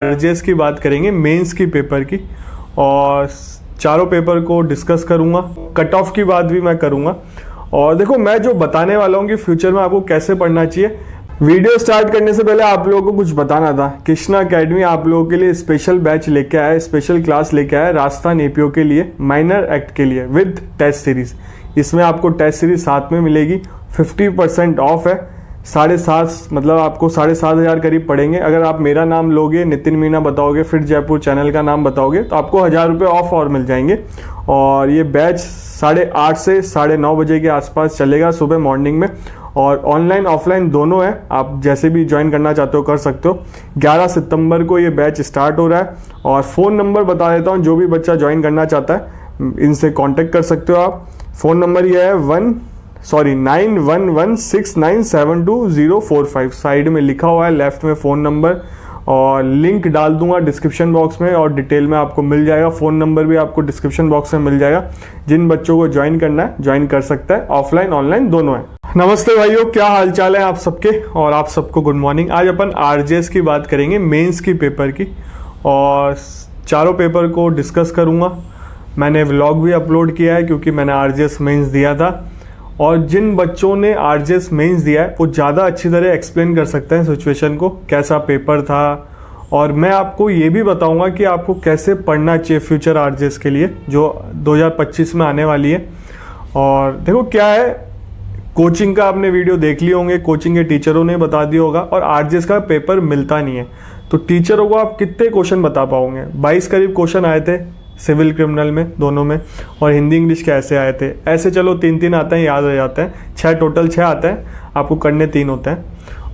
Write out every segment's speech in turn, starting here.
RJS की बात करेंगे, मेंस की पेपर की, और चारों पेपर को डिस्कस करूंगा। कट ऑफ की बात भी मैं करूंगा। और देखो, मैं जो बताने वाला हूँ कि फ्यूचर में आपको कैसे पढ़ना चाहिए। वीडियो स्टार्ट करने से पहले आप लोगों को कुछ बताना था। कृष्णा एकेडमी आप लोगों के लिए स्पेशल बैच लेके आया, स्पेशल क्लास लेके आया राजस्थान एपीओ के लिए, माइनर एक्ट के लिए विद टेस्ट सीरीज। इसमें आपको टेस्ट सीरीज साथ में मिलेगी, 50% ऑफ है। 7,500 मतलब आपको 7,500 करीब पड़ेंगे। अगर आप मेरा नाम लोगे, नितिन मीना बताओगे, फिर जयपुर चैनल का नाम बताओगे, तो आपको 1,000 रुपये ऑफ और मिल जाएंगे। और ये बैच 8:30 से 9:30 बजे के आसपास चलेगा, सुबह मॉर्निंग में। और ऑनलाइन ऑफलाइन दोनों है, आप जैसे भी ज्वाइन करना चाहते हो कर सकते हो। 11 सितंबर को ये बैच स्टार्ट हो रहा है। और फ़ोन नंबर बता देता हूँ, जो भी बच्चा ज्वाइन करना चाहता है इनसे कांटेक्ट कर सकते हो आप। फ़ोन नंबर ये है 9116972045। साइड में लिखा हुआ है, लेफ्ट में फ़ोन नंबर, और लिंक डाल दूंगा डिस्क्रिप्शन बॉक्स में, और डिटेल में आपको मिल जाएगा। फ़ोन नंबर भी आपको डिस्क्रिप्शन बॉक्स में मिल जाएगा। जिन बच्चों को ज्वाइन करना है ज्वाइन कर सकता है, ऑफलाइन ऑनलाइन दोनों है। नमस्ते भाइयों, क्या हाल चाल है आप सबके, और आप सबको गुड मॉर्निंग। आज अपन आरजेएस की बात करेंगे, मेंस की पेपर की, और चारों पेपर को डिस्कस करूँगा। मैंने व्लॉग भी अपलोड किया है क्योंकि मैंने आरजेएस मेंस दिया था। और जिन बच्चों ने आरजेएस मेंस दिया है वो ज़्यादा अच्छी तरह एक्सप्लेन कर सकते हैं सिचुएशन को, कैसा पेपर था। और मैं आपको ये भी बताऊंगा कि आपको कैसे पढ़ना चाहिए फ्यूचर आरजेएस के लिए, जो 2025 में आने वाली है। और देखो क्या है, कोचिंग का आपने वीडियो देख लिए होंगे, कोचिंग के टीचरों ने बता दिया होगा। और आरजेएस का पेपर मिलता नहीं है, तो टीचरों को आप कितने क्वेश्चन बता पाओगे। 22 करीब क्वेश्चन आए थे सिविल क्रिमिनल में, दोनों में, और हिंदी इंग्लिश के ऐसे आए थे। ऐसे चलो 3-3 आते हैं, याद रह जाते हैं। 6 टोटल 6 आते हैं, आपको करने 3 होते हैं।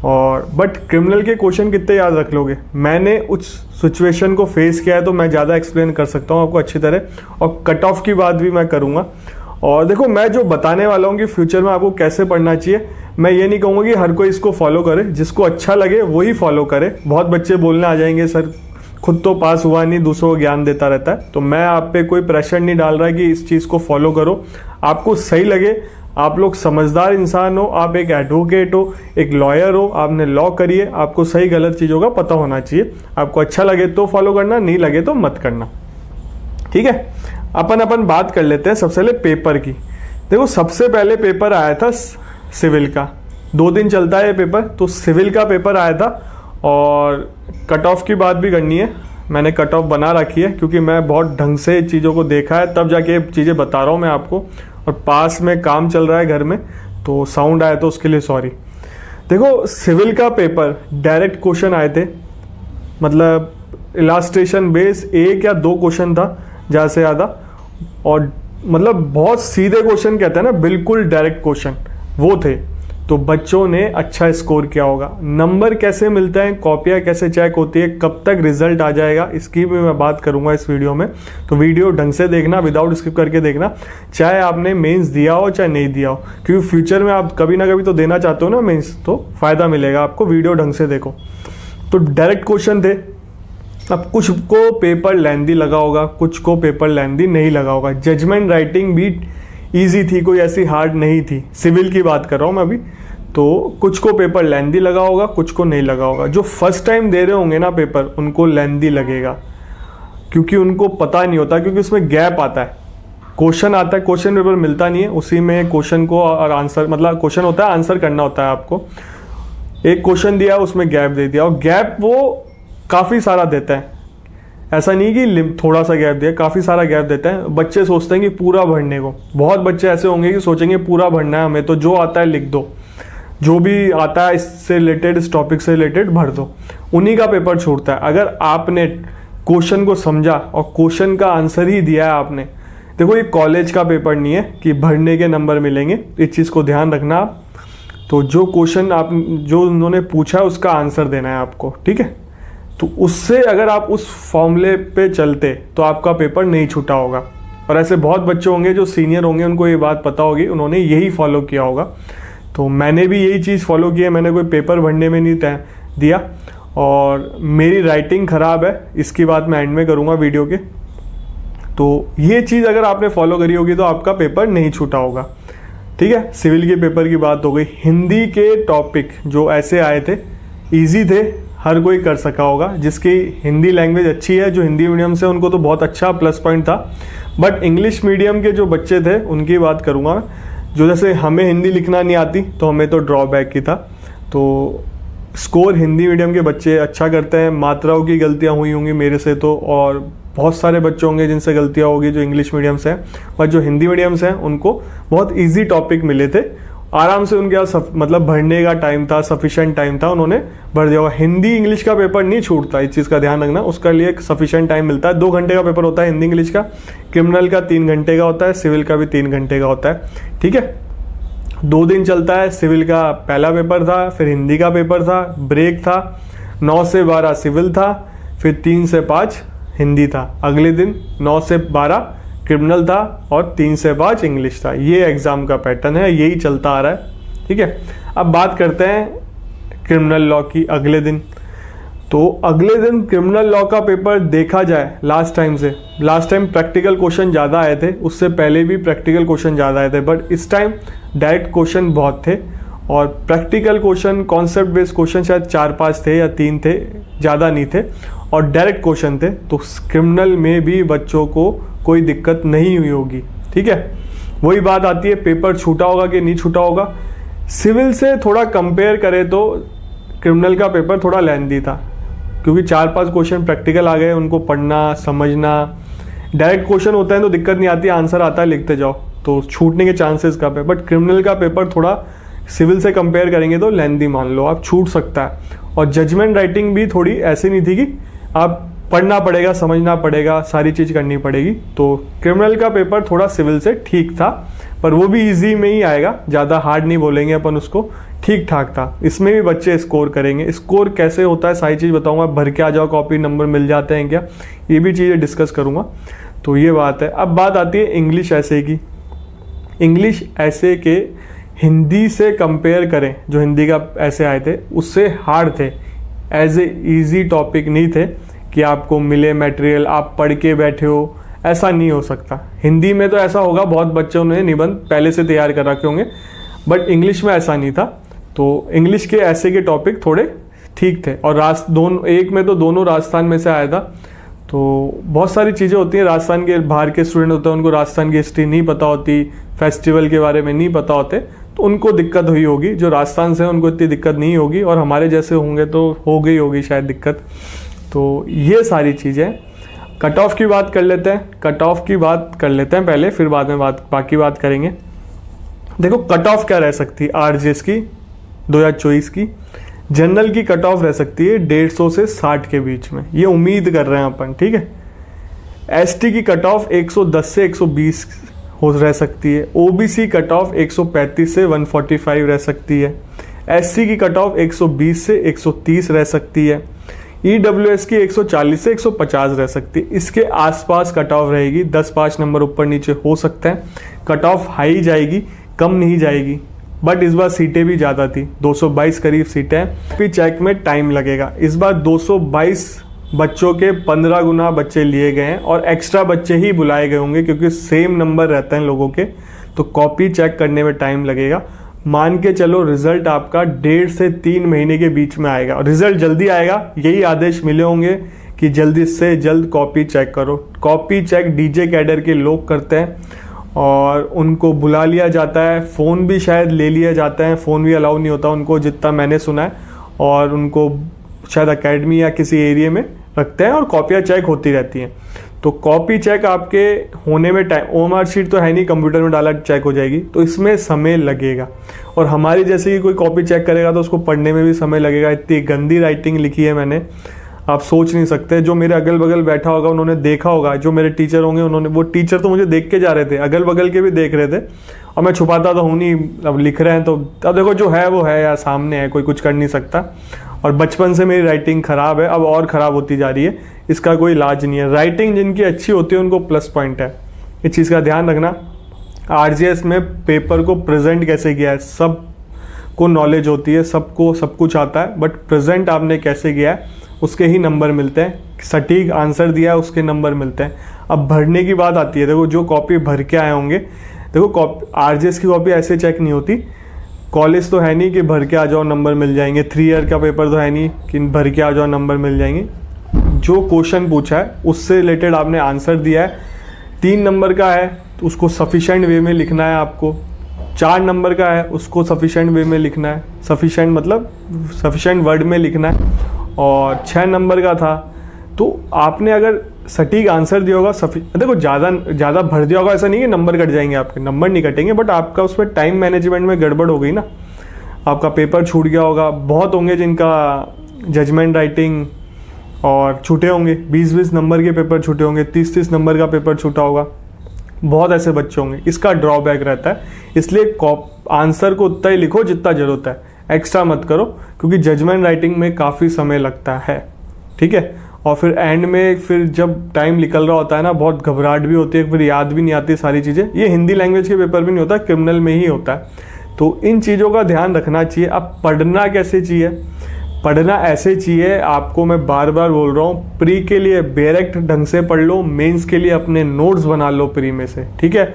और बट क्रिमिनल के क्वेश्चन कितने याद रख लोगे। मैंने उस सिचुएशन को फेस किया है, तो मैं ज़्यादा एक्सप्लेन कर सकता हूँ आपको अच्छी तरह। और कट ऑफ की बात भी मैं करूँगा। और देखो, मैं जो बताने वाला हूँ कि फ्यूचर में आपको कैसे पढ़ना चाहिए, मैं ये नहीं कहूँगा कि हर कोई इसको फॉलो करे। जिसको अच्छा लगे वही फॉलो करे। बहुत बच्चे बोलने आ जाएंगे, सर खुद तो पास हुआ नहीं, दूसरों को ज्ञान देता रहता है। तो मैं आप पे कोई प्रेशर नहीं डाल रहा है कि इस चीज़ को फॉलो करो। आपको सही लगे, आप लोग समझदार इंसान हो, आप एक एडवोकेट हो, एक लॉयर हो, आपने लॉ करिए, आपको सही गलत चीज़ों का पता होना चाहिए। आपको अच्छा लगे तो फॉलो करना, नहीं लगे तो मत करना, ठीक है। अपन बात कर लेते हैं सबसे पहले पेपर की। देखो, सबसे पहले पेपर आया था सिविल का। 2 दिन चलता है ये पेपर, तो सिविल का पेपर आया था। और कट ऑफ की बात भी करनी है, मैंने कट ऑफ बना रखी है क्योंकि मैं बहुत ढंग से चीज़ों को देखा है, तब जाके चीज़ें बता रहा हूँ मैं आपको। और पास में काम चल रहा है घर में, तो साउंड आया तो उसके लिए सॉरी। देखो, सिविल का पेपर डायरेक्ट क्वेश्चन आए थे, मतलब इलास्ट्रेशन बेस 1 या 2 क्वेश्चन था ज़्यादा से ज़्यादा। और मतलब बहुत सीधे क्वेश्चन कहते हैं ना, बिल्कुल डायरेक्ट क्वेश्चन वो थे। तो बच्चों ने अच्छा स्कोर किया होगा। नंबर कैसे मिलते हैं, कॉपियाँ कैसे चेक होती है, कब तक रिजल्ट आ जाएगा, इसकी भी मैं बात करूंगा इस वीडियो में। तो वीडियो ढंग से देखना, विदाउट स्किप करके देखना, चाहे आपने मेंस दिया हो चाहे नहीं दिया हो, क्योंकि फ्यूचर में आप कभी ना कभी तो देना चाहते हो ना मेंस, तो फायदा मिलेगा आपको। वीडियो ढंग से देखो। तो डायरेक्ट क्वेश्चन थे। अब कुछ को पेपर लेंदी लगा होगा, कुछ को पेपर लेंदी नहीं लगा होगा। जजमेंट राइटिंग भी ईजी थी, कोई ऐसी हार्ड नहीं थी। सिविल की बात कर रहा हूँ मैं अभी। तो कुछ को पेपर लेंदी लगा होगा, कुछ को नहीं लगा होगा। जो फर्स्ट टाइम दे रहे होंगे ना पेपर, उनको लेंदी लगेगा, क्योंकि उनको पता नहीं होता, क्योंकि उसमें गैप आता है। क्वेश्चन आता है, क्वेश्चन पेपर मिलता नहीं है, उसी में क्वेश्चन को और आंसर, मतलब क्वेश्चन होता है, आंसर करना होता है आपको। एक क्वेश्चन दिया, उसमें गैप दे दिया, और गैप वो काफ़ी सारा देता है। ऐसा नहीं कि थोड़ा सा गैप दिया, काफ़ी सारा गैप देता है। बच्चे सोचते हैं कि पूरा भरने को, बहुत बच्चे ऐसे होंगे कि सोचेंगे पूरा भरना है हमें, तो जो आता है लिख दो, जो भी आता है इससे रिलेटेड, इस टॉपिक से रिलेटेड भर दो। उन्हीं का पेपर छूटता है। अगर आपने क्वेश्चन को समझा और क्वेश्चन का आंसर ही दिया है आपने, देखो ये कॉलेज का पेपर नहीं है कि भरने के नंबर मिलेंगे, इस चीज़ को ध्यान रखना आप। तो जो क्वेश्चन आप, जो उन्होंने पूछा है उसका आंसर देना है आपको, ठीक है। तो उससे अगर आप उस फॉर्मूले पे चलते तो आपका पेपर नहीं छूटा होगा। और ऐसे बहुत बच्चे होंगे जो सीनियर होंगे, उनको ये बात पता होगी, उन्होंने यही फॉलो किया होगा। तो मैंने भी यही चीज़ फॉलो की है, मैंने कोई पेपर भरने में नहीं दिया। और मेरी राइटिंग ख़राब है, इसकी बात मैं एंड में करूँगा वीडियो के। तो ये चीज़ अगर आपने फॉलो करी होगी तो आपका पेपर नहीं छूटा होगा, ठीक है। सिविल के पेपर की बात हो गई। हिंदी के टॉपिक जो ऐसे आए थे, ईजी थे, हर कोई कर सका होगा। जिसकी हिंदी लैंग्वेज अच्छी है, जो हिंदी मीडियम से, उनको तो बहुत अच्छा प्लस पॉइंट था। बट इंग्लिश मीडियम के जो बच्चे थे उनकी बात करूँगा, जो जैसे हमें हिंदी लिखना नहीं आती तो हमें तो ड्रॉबैक ही था। तो स्कोर हिंदी मीडियम के बच्चे अच्छा करते हैं। मात्राओं की गलतियाँ हुई होंगी मेरे से तो, और बहुत सारे बच्चे होंगे जिनसे गलतियाँ होगी जो इंग्लिश मीडियम से हैं, और जो हिंदी मीडियम से हैं उनको बहुत इजी टॉपिक मिले थे, आराम से उनके पास मतलब भरने का टाइम था, सफिशिएंट टाइम था, उन्होंने भर दिया होगा। हिंदी इंग्लिश का पेपर नहीं छूटता, इस चीज़ का ध्यान रखना, उसका लिए एक सफिशिएंट टाइम मिलता है। 2 घंटे का पेपर होता है हिंदी इंग्लिश का, क्रिमिनल का 3 घंटे का होता है, सिविल का भी 3 घंटे का होता है, ठीक है। 2 दिन चलता है। सिविल का पहला पेपर था, फिर हिंदी का पेपर था, ब्रेक था, 9 से 12 सिविल था, फिर 3 से 5 हिंदी था। अगले दिन 9 से 12 क्रिमिनल था और 3 से 5 इंग्लिश था। ये एग्ज़ाम का पैटर्न है, यही चलता आ रहा है, ठीक है। अब बात करते हैं क्रिमिनल लॉ की। अगले दिन क्रिमिनल लॉ का पेपर देखा जाए लास्ट टाइम प्रैक्टिकल क्वेश्चन ज़्यादा आए थे, उससे पहले भी प्रैक्टिकल क्वेश्चन ज़्यादा आए थे, बट इस टाइम डायरेक्ट क्वेश्चन बहुत थे और practical question, concept based question शायद 4-5 थे या 3 थे, ज़्यादा नहीं थे, और डायरेक्ट क्वेश्चन थे। तो क्रिमिनल में भी बच्चों को कोई दिक्कत नहीं हुई होगी, ठीक है। वही बात आती है पेपर छूटा होगा कि नहीं छूटा होगा। सिविल से थोड़ा कंपेयर करें तो क्रिमिनल का पेपर थोड़ा लेंथी था, क्योंकि 4-5 क्वेश्चन प्रैक्टिकल आ गए, उनको पढ़ना समझना। डायरेक्ट क्वेश्चन होता है तो दिक्कत नहीं आती, आंसर आता है, लिखते जाओ, तो छूटने के चांसेस कम है। बट क्रिमिनल का पेपर थोड़ा सिविल से कंपेयर करेंगे तो लेंथी मान लो आप, छूट सकता है। और जजमेंट राइटिंग भी थोड़ी ऐसी नहीं थी कि आप पढ़ना पड़ेगा, समझना पड़ेगा, सारी चीज़ करनी पड़ेगी। तो क्रिमिनल का पेपर थोड़ा सिविल से ठीक था, पर वो भी इजी में ही आएगा, ज़्यादा हार्ड नहीं बोलेंगे अपन उसको, ठीक ठाक था। इसमें भी बच्चे स्कोर करेंगे। स्कोर कैसे होता है सारी चीज़ बताऊंगा, भर के आ जाओ कॉपी, नंबर मिल जाते हैं क्या, ये भी चीज़ें डिस्कस करूंगा। तो ये बात है। अब बात आती है इंग्लिश ऐसे की। इंग्लिश ऐसे के हिंदी से कंपेयर करें, जो हिंदी का ऐसे आए थे उससे हार्ड थे, एज ए ईजी टॉपिक नहीं थे कि आपको मिले मटेरियल आप पढ़ के बैठे हो, ऐसा नहीं हो सकता। हिंदी में तो ऐसा होगा, बहुत बच्चों ने निबंध पहले से तैयार कर रखे होंगे, बट इंग्लिश में ऐसा नहीं था। तो इंग्लिश के ऐसे के टॉपिक थोड़े ठीक थे। और दोनों, एक में तो दोनों राजस्थान में से आया था, तो बहुत सारी चीज़ें होती हैं। राजस्थान के बाहर के स्टूडेंट होते हैं, उनको राजस्थान की हिस्ट्री नहीं पता होती, फेस्टिवल के बारे में नहीं पता होते, तो उनको दिक्कत हुई होगी। जो राजस्थान से उनको इतनी दिक्कत नहीं होगी, और हमारे जैसे होंगे तो हो गई होगी शायद दिक्कत। तो ये सारी चीज़ें। कट ऑफ की बात कर लेते हैं पहले, फिर बाद में बाकी बात करेंगे। देखो कट ऑफ क्या रह सकती है आरजीएस की 2024 की। जनरल की कट ऑफ रह सकती है 150 से 60 के बीच में, ये उम्मीद कर रहे हैं अपन, ठीक है। एसटी की कट ऑफ 110 से 120 हो रह सकती है। ओबीसी कट ऑफ 135 से 145 रह सकती है। एससी की कट ऑफ 120 से 130 रह सकती है। ईडब्ल्यूएस की 140 से 150 रह सकती है। इसके आसपास कट ऑफ रहेगी, 10-5 नंबर ऊपर नीचे हो सकते हैं। कट ऑफ हाई जाएगी, कम नहीं जाएगी। बट इस बार सीटें भी ज़्यादा थी, 222 करीब सीटें हैं। फिर चेक में टाइम लगेगा। इस बार 222 बच्चों के 15 गुना बच्चे लिए गए हैं, और एक्स्ट्रा बच्चे ही बुलाए गए होंगे, क्योंकि सेम नंबर रहते हैं लोगों के, तो कॉपी चेक करने में टाइम लगेगा। मान के चलो रिजल्ट आपका 1.5 से 3 महीने के बीच में आएगा। रिजल्ट जल्दी आएगा, यही आदेश मिले होंगे कि जल्दी से जल्द कॉपी चेक करो। कॉपी चेक डीजे कैडर के लोग करते हैं, और उनको बुला लिया जाता है। फ़ोन भी शायद ले लिया जाता है, फ़ोन भी अलाउ नहीं होता उनको, जितना मैंने सुना है। और उनको शायद एकेडमी या किसी एरिया में रखते हैं, और कॉपियाँ चेक होती रहती हैं। तो कॉपी चेक आपके होने में टाइम, ओएमआर शीट तो है नहीं, कंप्यूटर में डाला चेक हो जाएगी, तो इसमें समय लगेगा। और हमारी जैसे कि कोई कॉपी चेक करेगा तो उसको पढ़ने में भी समय लगेगा। इतनी गंदी राइटिंग लिखी है मैंने, आप सोच नहीं सकते। जो मेरे अगल बगल बैठा होगा उन्होंने देखा होगा, जो मेरे टीचर होंगे उन्होंने, वो टीचर तो मुझे देख के जा रहे थे, अगल बगल के भी देख रहे थे, और मैं छुपाता तो हूँ नहीं। अब लिख रहे हैं तो अब देखो जो है वो है यार, सामने है, कोई कुछ कर नहीं सकता। और बचपन से मेरी राइटिंग ख़राब है, अब और ख़राब होती जा रही है, इसका कोई इलाज नहीं है। राइटिंग जिनकी अच्छी होती है उनको प्लस पॉइंट है, इस चीज़ का ध्यान रखना। आरजीएस में पेपर को प्रेजेंट कैसे किया है, सब को नॉलेज होती है, सबको सब कुछ आता है, बट प्रेजेंट आपने कैसे किया है उसके ही नंबर मिलते हैं। सटीक आंसर दिया है उसके नंबर मिलते हैं। अब भरने की बात आती है, देखो जो कॉपी भर के आए होंगे, देखो आरजीएस की कॉपी ऐसे चेक नहीं होती, कॉलेज तो है नहीं कि भर के आ जाओ नंबर मिल जाएंगे, 3 ईयर का पेपर तो है नहीं कि भर के आ जाओ नंबर मिल जाएंगे। जो क्वेश्चन पूछा है उससे रिलेटेड आपने आंसर दिया है। 3 नंबर का है तो उसको सफिशेंट वे में लिखना है आपको। 4 नंबर का है उसको सफिशेंट वे में लिखना है, सफिशेंट मतलब सफिशेंट वर्ड में लिखना है। और 6 नंबर का था तो आपने अगर सटीक आंसर दिया होगा, देखो ज़्यादा भर दिया होगा ऐसा नहीं कि नंबर कट जाएंगे, आपके नंबर नहीं कटेंगे, बट आपका उसमें टाइम मैनेजमेंट में गड़बड़ हो गई ना, आपका पेपर छूट गया होगा। बहुत होंगे जिनका जजमेंट राइटिंग और छूटे होंगे, 20-20 नंबर के पेपर छूटे होंगे, 30-30 नंबर का पेपर छूटा होगा, बहुत ऐसे बच्चे होंगे। इसका ड्रॉबैक रहता है, इसलिए आंसर को उतना ही लिखो जितना जरूरत है, एक्स्ट्रा मत करो, क्योंकि जजमेंट राइटिंग में काफ़ी समय लगता है, ठीक है। और फिर एंड में फिर जब टाइम निकल रहा होता है ना, बहुत घबराहट भी होती है, फिर याद भी नहीं आती सारी चीज़ें। ये हिंदी लैंग्वेज के पेपर में नहीं होता, क्रिमिनल में ही होता है। तो इन चीज़ों का ध्यान रखना चाहिए। अब पढ़ना कैसे चाहिए? पढ़ना ऐसे चाहिए, आपको मैं बार बार बोल रहा हूँ, प्री के लिए डायरेक्ट ढंग से पढ़ लो, मेंस के लिए अपने नोट्स बना लो प्री में से, ठीक है।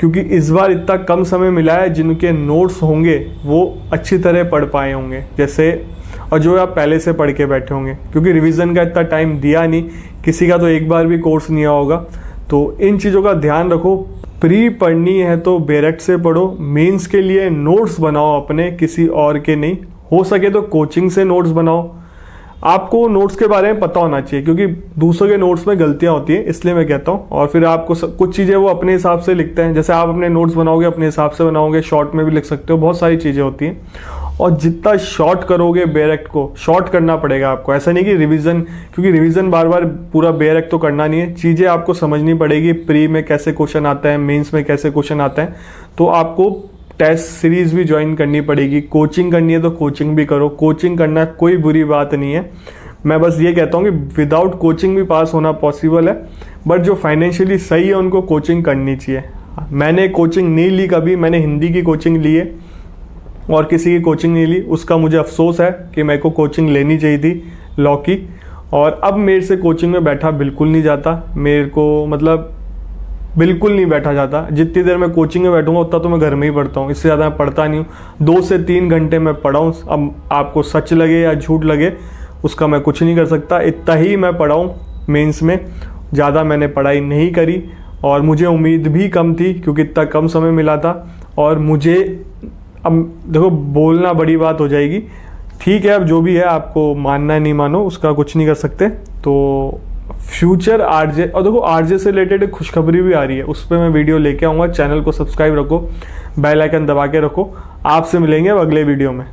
क्योंकि इस बार इतना कम समय मिला है, जिनके नोट्स होंगे वो अच्छी तरह पढ़ पाए होंगे जैसे, और जो आप पहले से पढ़ के बैठे होंगे, क्योंकि रिवीजन का इतना टाइम दिया नहीं, किसी का तो एक बार भी कोर्स नहीं होगा। तो इन चीज़ों का ध्यान रखो। प्री पढ़नी है तो डायरेक्ट से पढ़ो, मेंस के लिए नोट्स बनाओ अपने, किसी और के नहीं। हो सके तो कोचिंग से नोट्स बनाओ। आपको नोट्स के बारे में पता होना चाहिए, क्योंकि दूसरों के नोट्स में गलतियां होती हैं, इसलिए मैं कहता हूँ। और फिर आपको कुछ चीज़ें वो अपने हिसाब से लिखते हैं, जैसे आप अपने नोट्स बनाओगे अपने हिसाब से बनाओगे, शॉर्ट में भी लिख सकते हो, बहुत सारी चीज़ें होती हैं। और जितना शॉर्ट करोगे डायरेक्ट को, शॉर्ट करना पड़ेगा आपको। ऐसा नहीं कि रिवीजन, क्योंकि रिवीजन बार बार पूरा डायरेक्ट तो करना नहीं है, चीज़ें आपको समझनी पड़ेगी। प्री में कैसे क्वेश्चन आता है, मेंस में कैसे क्वेश्चन आता है, तो आपको टेस्ट सीरीज भी ज्वाइन करनी पड़ेगी। कोचिंग करनी है तो कोचिंग भी करो, कोचिंग करना कोई बुरी बात नहीं है। मैं बस ये कहता हूँ कि विदाउट कोचिंग भी पास होना पॉसिबल है, बट जो फाइनेंशियली सही है उनको कोचिंग करनी चाहिए। मैंने कोचिंग नहीं ली कभी, मैंने हिंदी की कोचिंग ली है और किसी की कोचिंग नहीं ली। उसका मुझे अफसोस है कि मेरे को कोचिंग लेनी चाहिए थी लॉ की। और अब मेरे से कोचिंग में बैठा बिल्कुल नहीं जाता, मेरे को मतलब बिल्कुल नहीं बैठा जाता। जितनी देर मैं कोचिंग में बैठूंगा उतना तो मैं घर में ही पढ़ता हूँ, इससे ज़्यादा मैं पढ़ता नहीं हूँ। 2 से 3 घंटे मैं पढ़ा हूँ। अब आपको सच लगे या झूठ लगे उसका मैं कुछ नहीं कर सकता, इतना ही मैं पढ़ा हूँ मेंस में, ज़्यादा मैंने पढ़ाई नहीं करी। और मुझे उम्मीद भी कम थी क्योंकि इतना कम समय मिला था। और मुझे अब देखो बोलना बड़ी बात हो जाएगी, ठीक है, अब जो भी है आपको मानना है नहीं मानो उसका कुछ नहीं कर सकते। तो फ्यूचर आरजे, और देखो आरजे से रिलेटेड एक खुशखबरी भी आ रही है, उस पर मैं वीडियो लेके आऊँगा। चैनल को सब्सक्राइब रखो, बेल आइकन दबा के रखो। आपसे मिलेंगे अब अगले वीडियो में।